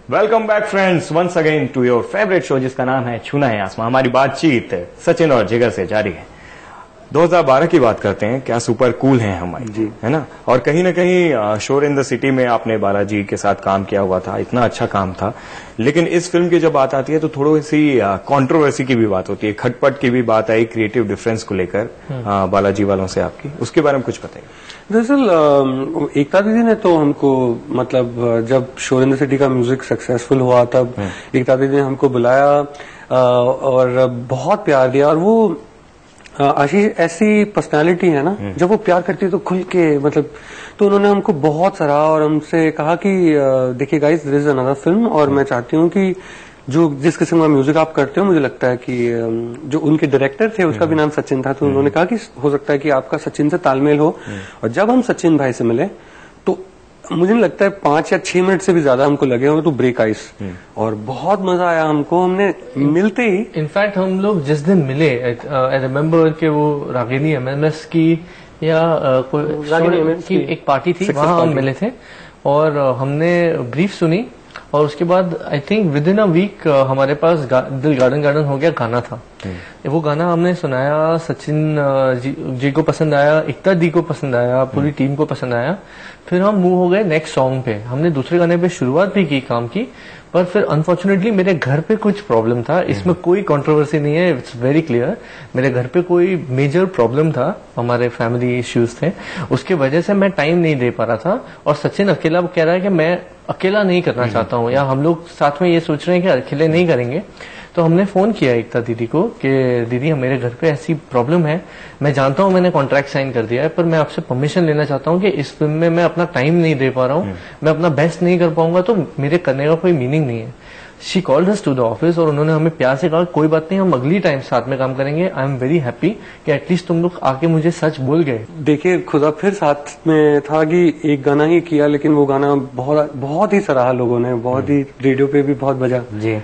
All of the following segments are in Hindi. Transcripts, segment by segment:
Welcome back friends once again to your favourite show जिसका नाम है छूना है आसमां। हमारी बातचीत सचिन और जिगर से जारी है। 2012 की बात करते हैं, क्या सुपर कूल हैं हम जी, है ना। और कहीं ना कहीं शोर इन द सिटी में आपने बालाजी के साथ काम किया हुआ था, इतना अच्छा काम था। लेकिन इस फिल्म की जब बात आती है तो थोड़ी सी कंट्रोवर्सी की भी बात होती है, खटपट की भी बात आई क्रिएटिव डिफरेंस को लेकर बालाजी वालों से आपकी, उसके बारे में कुछ बताइए। दरअसल एकता दीदी ने तो हमको मतलब जब शोर इन द सिटी का म्यूजिक सक्सेसफुल हुआ तब एकता दीदी ने हमको बुलाया और बहुत प्यार दिया। और वो आशीष ऐसी पर्सनालिटी है ना, जब वो प्यार करती है तो खुल के मतलब, तो उन्होंने हमको बहुत सराहा और हमसे कहा कि देखिए guys this is another film और मैं चाहती हूँ कि जो जिस किस्म का म्यूजिक आप करते हो मुझे लगता है कि जो उनके डायरेक्टर थे उसका भी नाम सचिन था, तो उन्होंने कहा कि हो सकता है कि आपका सचिन से तालमेल हो। और जब हम सचिन भाई से मिले तो मुझे नहीं लगता है 5 या 6 मिनट से भी ज्यादा हमको लगे होंगे टू ब्रेक आइस, और बहुत मजा आया हमको। हमने मिलते ही इनफैक्ट हम लोग जिस दिन मिले आई रिमेम्बर कि वो रागिनी एमएमएस की या कोई एक पार्टी थी, वहां हम मिले थे और हमने ब्रीफ सुनी और उसके बाद I think within a week हमारे पास दिल गार्डन गार्डन हो गया गाना था। वो गाना हमने सुनाया, सचिन जी को पसंद आया, एकता दी को पसंद आया, पूरी टीम को पसंद आया। फिर हम मूव हो गए नेक्स्ट सॉन्ग पे। हमने दूसरे गाने पे शुरुआत भी की काम की, पर फिर अनफॉर्चुनेटली मेरे घर पे कुछ प्रॉब्लम था। इसमें कोई कंट्रोवर्सी नहीं है, इट्स वेरी क्लियर। मेरे घर पे कोई मेजर प्रॉब्लम था, हमारे फैमिली इश्यूज थे, उसकी वजह से मैं टाइम नहीं दे पा रहा था। और सचिन अकेला कह रहा है कि मैं अकेला नहीं करना चाहता हूँ, या हम लोग साथ में ये सोच रहे हैं कि अकेले नहीं करेंगे। तो हमने फोन किया एकता दीदी को कि दीदी मेरे घर पे ऐसी प्रॉब्लम है, मैं जानता हूँ मैंने कॉन्ट्रैक्ट साइन कर दिया है, पर मैं आपसे परमिशन लेना चाहता हूँ कि इस फिल्म में मैं अपना टाइम नहीं दे पा रहा हूँ, मैं अपना बेस्ट नहीं कर पाऊंगा, तो मेरे करने का कोई मीनिंग नहीं है। She called us to the office और उन्होंने हमें प्यार से कहा कोई बात नहीं, हम अगली टाइम साथ में काम करेंगे। आई एम वेरी हैप्पी कि एटलीस्ट तुम लोग आके मुझे सच बोल गए। देखिए खुदा फिर साथ में था कि एक गाना ही किया, लेकिन वो गाना बहुत बहुत ही सराहा लोगों ने, बहुत ही रेडियो पे भी बहुत बजा जी।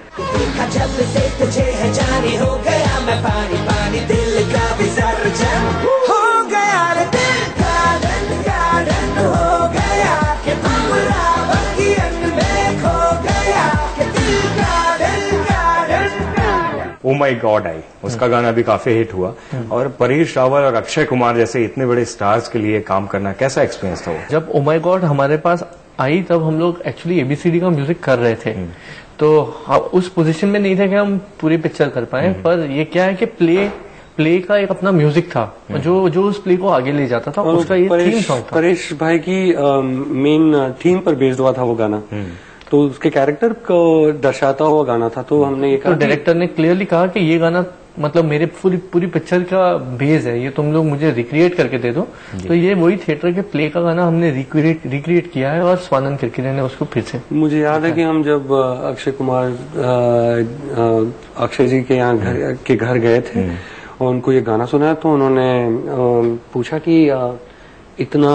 जब से तुझे है जाने हो गया मैं पानी पानी, दिल का भी सर्जन हो गया रे, दिल गार्डन गार्डन हो गया कि अमरावती में खो गया कि दिल गार्डन गार्डन। ओ माई गॉड आई, उसका गाना भी काफी हिट हुआ। और परेश रावल और अक्षय कुमार जैसे इतने बड़े स्टार्स के लिए काम करना कैसा एक्सपीरियंस था वो? जब ओ माई गॉड हमारे पास आई तब हम लोग एक्चुअली एबीसीडी का म्यूजिक कर रहे थे, तो उस पोजीशन में नहीं थे कि हम पूरी पिक्चर कर पाए। पर ये क्या है कि प्ले का एक अपना म्यूजिक था जो उस प्ले को आगे ले जाता था, उसका ये थीम सॉन्ग था। परेश भाई की मेन थीम पर बेस्ड हुआ था वो गाना, तो उसके कैरेक्टर को दर्शाता हुआ गाना था। तो हमने ये कहा, तो डायरेक्टर ने क्लियरली कहा कि ये गाना मतलब मेरे पूरी पिक्चर का बेस है, ये तुम लोग मुझे रिक्रिएट करके दे दो। तो ये वही थिएटर के प्ले का गाना हमने रिक्रिएट किया है और स्वानंद किरकिरे ने उसको फिर से। मुझे याद है कि हम जब अक्षय कुमार अक्षय जी के यहाँ घर गए थे और उनको ये गाना सुनाया, तो उन्होंने पूछा कि इतना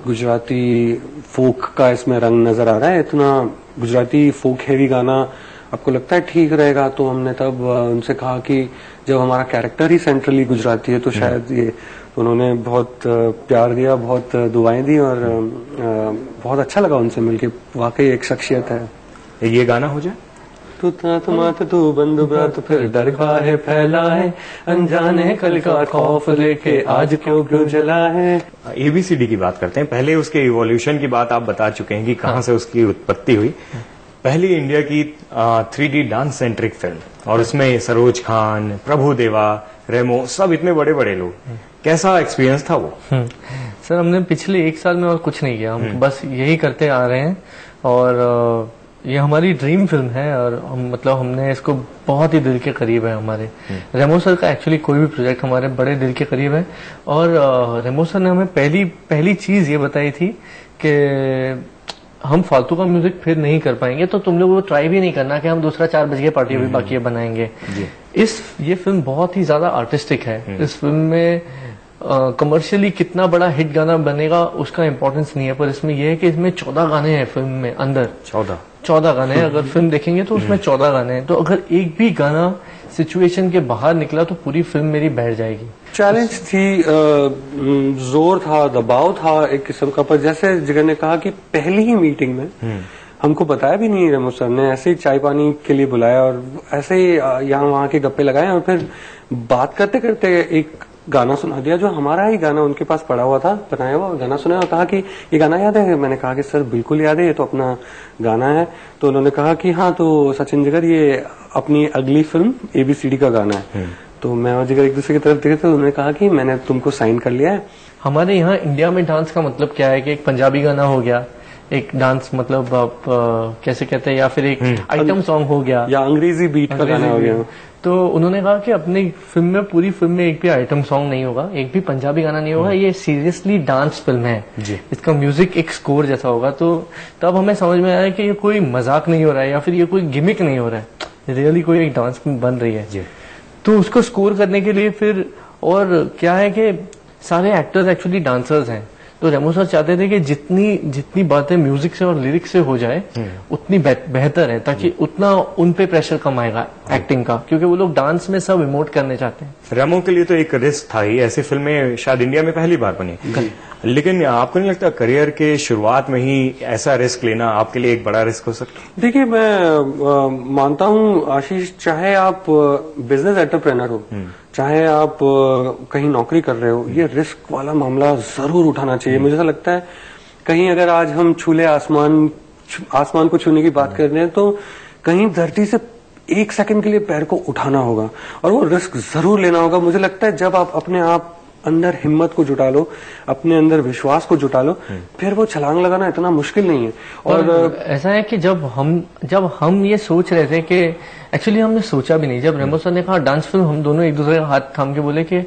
गुजराती फोक का इसमें रंग नजर आ रहा है, इतना गुजराती फोक हैवी गाना आपको लगता है ठीक रहेगा? तो हमने तब उनसे कहा कि जब हमारा कैरेक्टर ही सेंट्रली गुजराती है तो शायद ये, तो उन्होंने बहुत प्यार दिया, बहुत दुआएं दी और बहुत अच्छा लगा उनसे मिलके। वाकई एक शख्सियत है। ये गाना हो जाए तू बंदूक फिर डर है फैला है, अनजाने कल का खौफ लेके आज क्यों जला है। एबीसीडी की बात करते हैं। पहले उसके इवोल्यूशन की बात आप बता चुके हैं कि कहाँ से उसकी उत्पत्ति हुई। पहली इंडिया की 3D डांस सेंट्रिक फिल्म, और उसमें सरोज खान, प्रभु देवा, रेमो, सब इतने बड़े बड़े लोग। कैसा एक्सपीरियंस था वो? सर हमने पिछले 1 साल में और कुछ नहीं किया, हम बस यही करते आ रहे हैं और ये हमारी ड्रीम फिल्म है और मतलब हमने इसको बहुत ही दिल के करीब है हमारे। रेमो सर का एक्चुअली कोई भी प्रोजेक्ट हमारे बड़े दिल के करीब है। और रेमो सर ने हमें पहली चीज ये बताई थी कि हम फालतू का म्यूजिक फिर नहीं कर पाएंगे, तो तुम लोग वो ट्राई भी नहीं करना कि हम दूसरा 4 बजे पार्टी भी बाकी बनाएंगे। ये फिल्म बहुत ही ज्यादा आर्टिस्टिक है। इस फिल्म में कमर्शियली कितना बड़ा हिट गाना बनेगा उसका इम्पोर्टेंस नहीं है, पर इसमें यह है कि इसमें 14 गाने हैं फिल्म में, अंदर 14 गाने हैं। अगर फिल्म देखेंगे तो उसमें 14 गाने हैं, तो अगर एक भी गाना सिचुएशन के बाहर निकला तो पूरी फिल्म मेरी बैठ जाएगी। चैलेंज थी, जोर था, दबाव था एक किस्म का। पर जैसे जिगर ने कहा कि पहली ही मीटिंग में हमको बताया भी नहीं रेमो सर ने, ऐसे ही चाय पानी के लिए बुलाया और ऐसे ही यहाँ वहाँ के गप्पे लगाए और फिर बात करते करते एक गाना सुना दिया, जो हमारा ही गाना उनके पास पड़ा हुआ था, बनाया हुआ गाना सुना और कहा कि ये गाना याद है? मैंने कहा कि सर बिल्कुल याद है, ये तो अपना गाना है। तो उन्होंने कहा कि हाँ, तो सचिन जिगर ये अपनी अगली फिल्म ABCD का गाना है। तो मैं और जिगर एक दूसरे की तरफ देखे तो उन्होंने कहा कि मैंने तुमको साइन कर लिया है। हमारे यहाँ इंडिया में डांस का मतलब क्या है कि एक पंजाबी गाना हो गया, एक डांस मतलब आप कैसे कहते हैं, या फिर एक आइटम सॉन्ग हो गया, या अंग्रेजी बीट का गाना हो गया। तो उन्होंने कहा कि अपनी फिल्म में, पूरी फिल्म में एक भी आइटम सॉन्ग नहीं होगा, एक भी पंजाबी गाना नहीं होगा, ये सीरियसली डांस फिल्म है जी। इसका म्यूजिक एक स्कोर जैसा होगा। तो तब हमें समझ में आया कि ये कोई मजाक नहीं हो रहा है या फिर ये कोई गिमिक नहीं हो रहा है, रियली कोई एक डांस फिल्म बन रही है जी। तो उसको स्कोर करने के लिए फिर, और क्या है कि सारे एक्टर्स एक्चुअली डांसर्स हैं, तो रेमो सर चाहते थे कि जितनी बातें म्यूजिक से और लिरिक्स से हो जाए उतनी बेहतर है, ताकि उतना उन पे प्रेशर कम आएगा एक्टिंग का, क्योंकि वो लोग डांस में सब इमोट करने चाहते हैं। रेमो के लिए तो एक रिस्क था ही, ऐसी फिल्में शायद इंडिया में पहली बार बनी, लेकिन आपको नहीं लगता करियर के शुरुआत में ही ऐसा रिस्क लेना आपके लिए एक बड़ा रिस्क हो सकता है? देखिए, मैं मानता हूँ आशीष, चाहे आप बिजनेस एंटरप्रेन्योर हो, चाहे आप कहीं नौकरी कर रहे हो, ये रिस्क वाला मामला जरूर उठाना चाहिए। मुझे ऐसा लगता है कहीं अगर आज हम छूले आसमान को छूने की बात कर रहे हैं, तो कहीं धरती से 1 सेकंड के लिए पैर को उठाना होगा और वो रिस्क जरूर लेना होगा। मुझे लगता है जब आप अपने आप अंदर हिम्मत को जुटा लो, अपने अंदर विश्वास को जुटा लो, फिर वो छलांग लगाना इतना मुश्किल नहीं है। और ऐसा है कि जब हम ये सोच रहे थे कि एक्चुअली हमने सोचा भी नहीं, जब रेमो सर ने कहा डांस फिल्म, हम दोनों एक दूसरे का हाथ थाम के बोले कि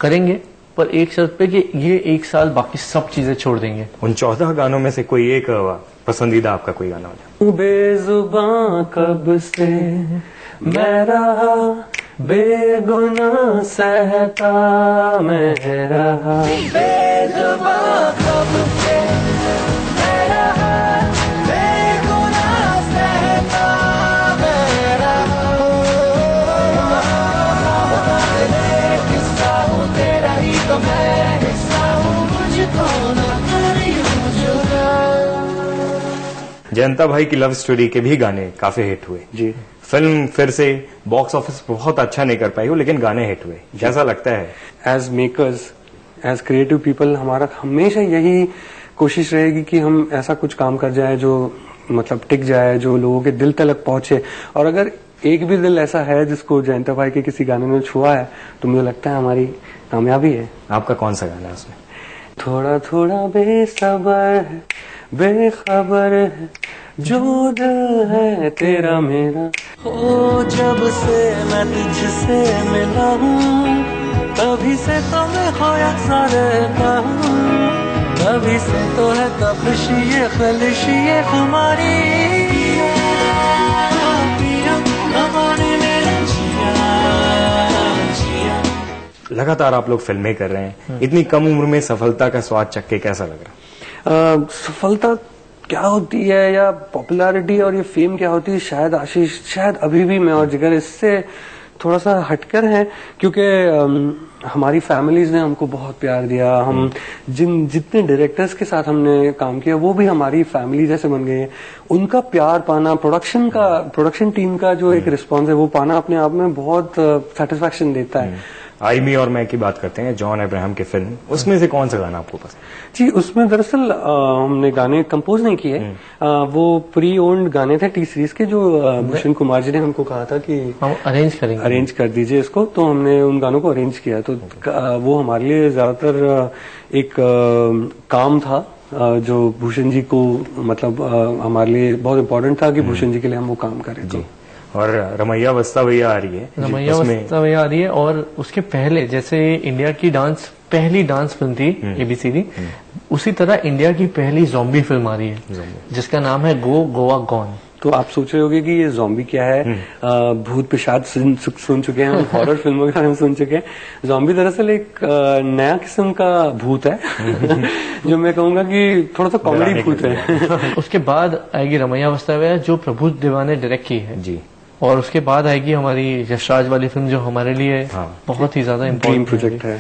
करेंगे, पर एक शर्त पे कि ये 1 साल बाकी सब चीजें छोड़ देंगे। उन 14 गानों में से कोई एक पसंदीदा आपका कोई गाना हो जाए? बेजुबां कब से मैं रहा, बेगुनाह सहता मैं रहा, बेजुबां कब से मैं रहा, बेगुनाह सहता मैं रहा, मैं किस्सा हूँ तेरा ही तो मैं हिस्सा हूँ, मुझको ना करी जुदा। जयंता भाई की लव स्टोरी के भी गाने काफी हिट हुए जी। फिल्म फिर से बॉक्स ऑफिस बहुत अच्छा नहीं कर पाई हो, लेकिन गाने हिट हुए, कैसा लगता है? As makers, as creative people, हमारा हमेशा यही कोशिश रहेगी कि हम ऐसा कुछ काम कर जाए जो मतलब टिक जाए, जो लोगों के दिल तक पहुंचे। और अगर एक भी दिल ऐसा है जिसको जयंता भाई के किसी गाने ने छुआ है, तो मुझे लगता है हमारी कामयाबी है। आपका कौन सा गाना है उसमें? थोड़ा थोड़ा बेसबर है, बेखबर है, जो दिल है तेरा मेरा, हो जब से मैं तुझसे मिला हूँ, तभी से तो मैं खोया सा रहता हूँ, तभी से तो है तपिश ये ख्वाहिश ये खुमारी, पिया हमारे मेरा जिया जिया। लगातार आप लोग फिल्में कर रहे हैं, इतनी कम उम्र में सफलता का स्वाद चख के कैसा लग रहा है? सफलता क्या होती है या पॉपुलैरिटी और ये फेम क्या होती है, शायद आशीष, शायद अभी भी मैं और जिगर इससे थोड़ा सा हटकर हैं, क्योंकि हमारी फैमिलीज ने हमको बहुत प्यार दिया। हम जितने डायरेक्टर्स के साथ हमने काम किया वो भी हमारी फैमिली जैसे बन गए हैं। उनका प्यार पाना, प्रोडक्शन टीम का जो एक रिस्पॉन्स है वो पाना अपने आप में बहुत सेटिस्फैक्शन देता है। आई मी और मैं की बात करते हैं, जॉन अब्राहम की फिल्म, उसमें से कौन सा गाना आपको पसंद? जी, उसमें दरअसल हमने गाने कंपोज नहीं किए, वो प्री ओन्ड गाने थे टी सीरीज के, जो भूषण कुमार जी ने हमको कहा था कि हम अरेंज कर दीजिए इसको, तो हमने उन गानों को अरेंज किया। तो वो हमारे लिए ज्यादातर एक काम था जो भूषण जी को मतलब हमारे लिए बहुत इम्पोर्टेंट था कि भूषण जी के लिए हम वो काम करें। जी। और रमैया वस्ता भैया आ रही है, रमैया वस्ता भैया आ रही है, और उसके पहले जैसे इंडिया की पहली डांस फिल्म थी ABCD, उसी तरह इंडिया की पहली ज़ॉम्बी फिल्म आ रही है जिसका नाम है गो गोवा गॉन। तो आप सोच रहे होंगे कि ये ज़ॉम्बी क्या है, भूत पिशाच सुन चुके हैं हम, हॉरर फिल्मों के बारे में सुन चुके हैं। ज़ॉम्बी दरअसल एक नया किस्म का भूत है जो मैं कहूंगा कि थोड़ा सा कॉमेडी भूत है। उसके बाद आएगी रमैया वस्ता भैया जो प्रभु देवा ने डायरेक्ट की है जी, और उसके बाद आएगी हमारी यशराज वाली फिल्म जो हमारे लिए बहुत ही ज्यादा ड्रीम प्रोजेक्ट है।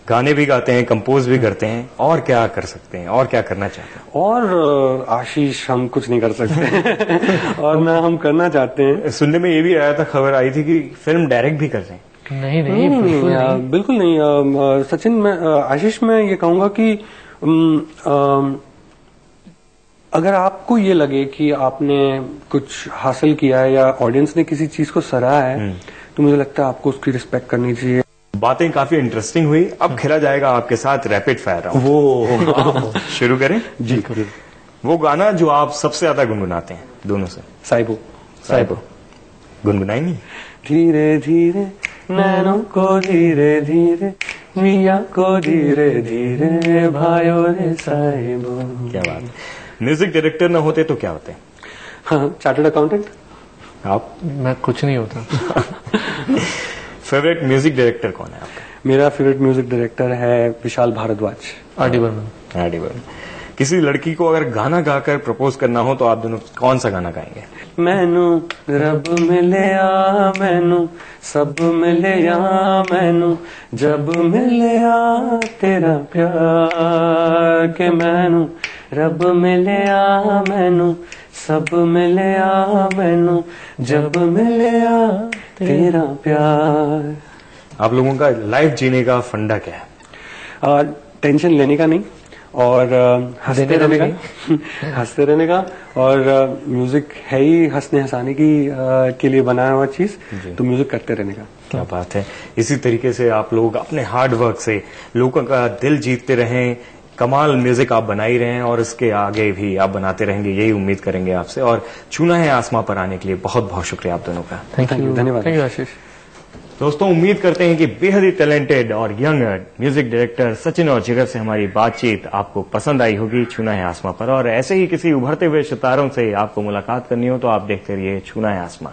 गाने भी गाते हैं, कंपोज भी करते हैं, और क्या कर सकते हैं, और क्या करना चाहते हैं? और आशीष हम कुछ नहीं कर सकते और ना हम करना चाहते हैं। सुनने में ये भी आया था, खबर आई थी कि फिल्म डायरेक्ट भी कर रहे हैं। नहीं बिल्कुल नहीं। सचिन, मैं आशीष मैं ये कहूंगा कि अगर आपको ये लगे कि आपने कुछ हासिल किया है या ऑडियंस ने किसी चीज को सराहा है, तो मुझे लगता है आपको उसकी रिस्पेक्ट करनी चाहिए। बातें काफी इंटरेस्टिंग हुई। अब खेला जाएगा आपके साथ रैपिड फायर राउंड। वो शुरू करें? जी करें। वो गाना जो आप सबसे ज्यादा गुनगुनाते हैं दोनों से। साइबो गुनगुनाएंगे? धीरे धीरे नैनों को धीरे धीरे, मिया को धीरे धीरे, भाइयों रे साइबो। क्या बात है। म्यूजिक डायरेक्टर न होते तो क्या होते? हाँ, चार्टर्ड अकाउंटेंट। आप? मैं कुछ नहीं होता। फेवरेट म्यूजिक डायरेक्टर कौन है आपका? मेरा फेवरेट म्यूजिक डायरेक्टर है विशाल भारद्वाज। आर.डी. बर्मन। किसी लड़की को अगर गाना गाकर प्रपोज करना हो तो आप दोनों कौन सा गाना गाएंगे? मैनू रब मिलया, मैनू सब मिलया, मैनू जब मिलया तेरा प्यार, के मैनू रब मिलया, मैनू सब मिलया, मैनू जब मिलया तेरा प्यार। आप लोगों का लाइफ जीने का फंडा क्या है? टेंशन लेने का नहीं, और हंसते रहने का हंसते रहने का, और म्यूजिक है ही हंसने हंसाने की के लिए बनाया हुआ चीज, तो म्यूजिक करते रहने का। क्या बात है। इसी तरीके से आप लोग अपने हार्ड वर्क से लोगों का दिल जीतते रहें, कमाल म्यूजिक आप बना ही रहे हैं और इसके आगे भी आप बनाते रहेंगे, यही उम्मीद करेंगे आपसे। और छूना है आसमां पर आने के लिए बहुत बहुत शुक्रिया आप दोनों का। Thank you. धन्यवाद। थैंक यू आशीष। दोस्तों, उम्मीद करते हैं कि बेहद ही टैलेंटेड और यंग म्यूजिक डायरेक्टर सचिन और जिगर से हमारी बातचीत आपको पसंद आई होगी। छूना है आसमां पर, और ऐसे ही किसी उभरते हुए सितारों से आपको मुलाकात करनी हो तो आप देखते रहिए छूना है आसमां।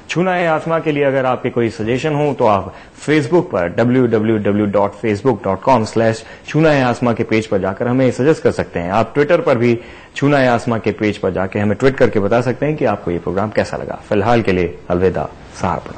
छूना है आसमां के लिए अगर आपके कोई सजेशन हो तो आप फेसबुक पर www.facebook.com/छूना है आसमां के पेज पर जाकर हमें सजेस्ट कर सकते हैं। आप ट्विटर पर भी छूना है आसमां के पेज पर जाकर हमें ट्वीट करके बता सकते हैं कि आपको ये प्रोग्राम कैसा लगा। फिलहाल के लिए अलविदा, सहारपुर।